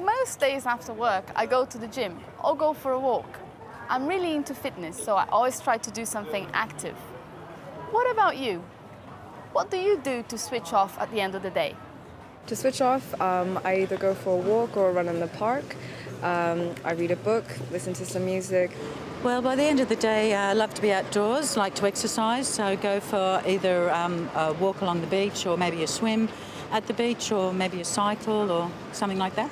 Most days after work, I go to the gym or go for a walk. I'm really into fitness, so I always try to do something active. What about you? What do you do to switch off at the end of the day? To switch off, I either go for a walk or a run in the park. I read a book, listen to some music. Well, by the end of the day, I love to be outdoors, like to exercise, so go for either a walk along the beach or maybe a swim at the beach or maybe a cycle or something like that.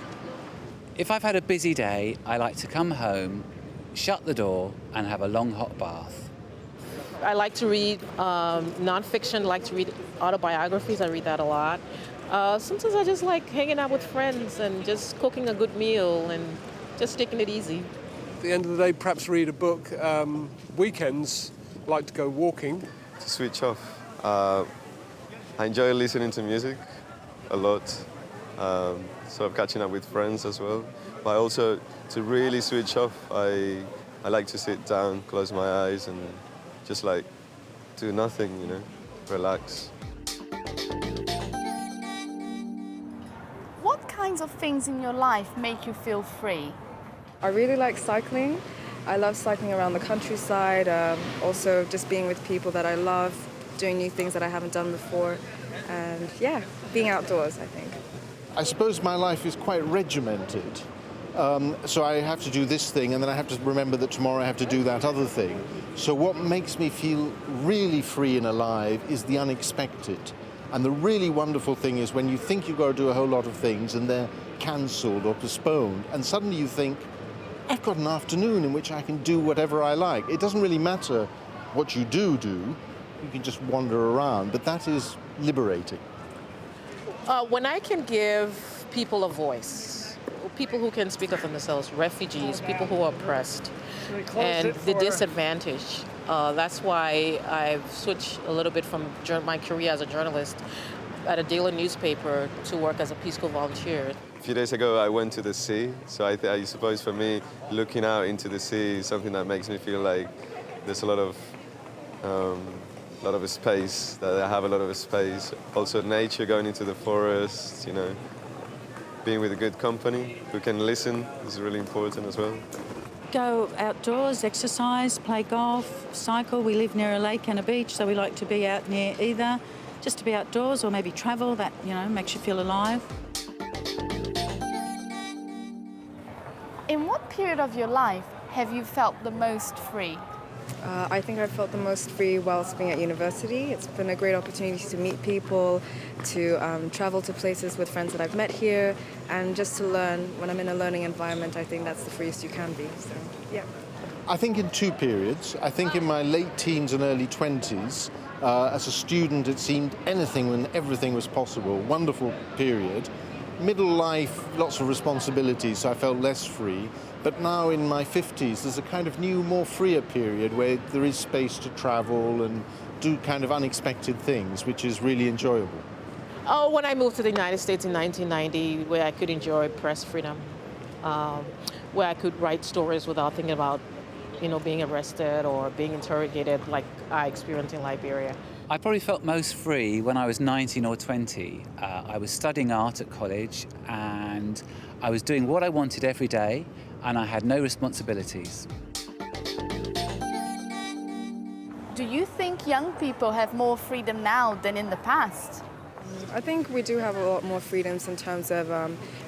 If I've had a busy day, I like to come home, shut the door and have a long hot bath. I like to read nonfiction, like to read autobiographies. I read that a lot. Sometimes I just like hanging out with friends and just cooking a good meal and just taking it easy. At the end of the day, perhaps read a book. Weekends, I like to go walking. To switch off, I enjoy listening to music a lot, sort of catching up with friends as well. But also, to really switch off, I like to sit down, close my eyes and just like do nothing, you know, relax. What kinds of things in your life make you feel free? I really like cycling. I love cycling around the countryside, also just being with people that I love, doing new things that I haven't done before, and yeah, being outdoors, I think. I suppose my life is quite regimented. So I have to do this thing and then I have to remember that tomorrow I have to do that other thing. So what makes me feel really free and alive is the unexpected. And the really wonderful thing is when you think you've got to do a whole lot of things and they're cancelled or postponed, and suddenly you think, I've got an afternoon in which I can do whatever I like. It doesn't really matter what you do. You can just wander around, but that is liberating. When I can give people a voice, people who can speak up for themselves, refugees, people who are oppressed, and the disadvantaged. That's why I've switched a little bit from my career as a journalist at a daily newspaper to work as a Peace Corps volunteer. A few days ago, I went to the sea, so I suppose for me, looking out into the sea is something that makes me feel like there's a lot of space, that I have a lot of space. Also nature, going into the forest, you know, being with a good company who can listen is really important as well. Go outdoors, exercise, play golf, cycle. We live near a lake and a beach, so we like to be out near either, just to be outdoors or maybe travel. That, you know, makes you feel alive. In what period of your life have you felt the most free? I think I've felt the most free whilst being at university. It's been a great opportunity to meet people, to travel to places with friends that I've met here, and just to learn. When I'm in a learning environment, I think that's the freest you can be. So, yeah. I think in two periods. I think in my late teens and early 20s, as a student, it seemed anything and everything was possible. Wonderful period. Middle life, lots of responsibilities, so I felt less free. But now in my 50s, there's a kind of new, more freer period where there is space to travel and do kind of unexpected things, which is really enjoyable. Oh, when I moved to the United States in 1990, where I could enjoy press freedom, where I could write stories without thinking about, you know, being arrested or being interrogated like I experienced in Liberia. I probably felt most free when I was 19 or 20. I was studying art at college and I was doing what I wanted every day and I had no responsibilities. Do you think young people have more freedom now than in the past? I think we do have a lot more freedoms in terms of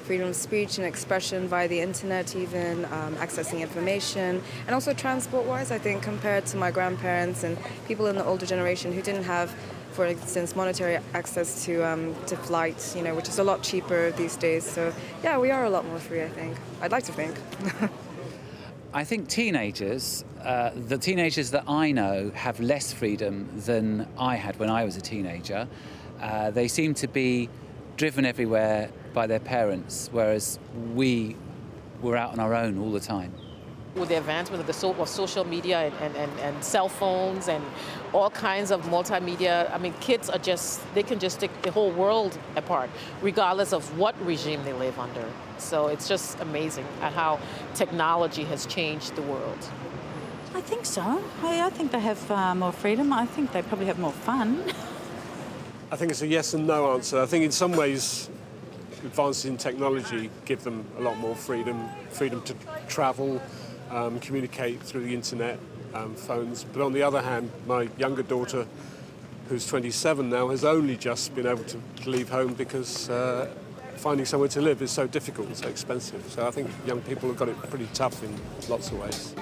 freedom of speech and expression via the internet, even accessing information, and also transport-wise, I think, compared to my grandparents and people in the older generation who didn't have, for instance, monetary access to flights, you know, which is a lot cheaper these days. So, yeah, we are a lot more free, I think. I'd like to think. I think teenagers, the teenagers that I know, have less freedom than I had when I was a teenager. They seem to be driven everywhere by their parents, whereas we were out on our own all the time. With the advancement of social media and cell phones and all kinds of multimedia, I mean, kids are they can just take the whole world apart, regardless of what regime they live under. So it's just amazing at how technology has changed the world. I think so. I think they have more freedom. I think they probably have more fun. I think it's a yes and no answer. I think in some ways advances in technology give them a lot more freedom to travel, communicate through the internet, phones. But on the other hand, my younger daughter, who's 27 now, has only just been able to leave home because finding somewhere to live is so difficult and so expensive. So I think young people have got it pretty tough in lots of ways.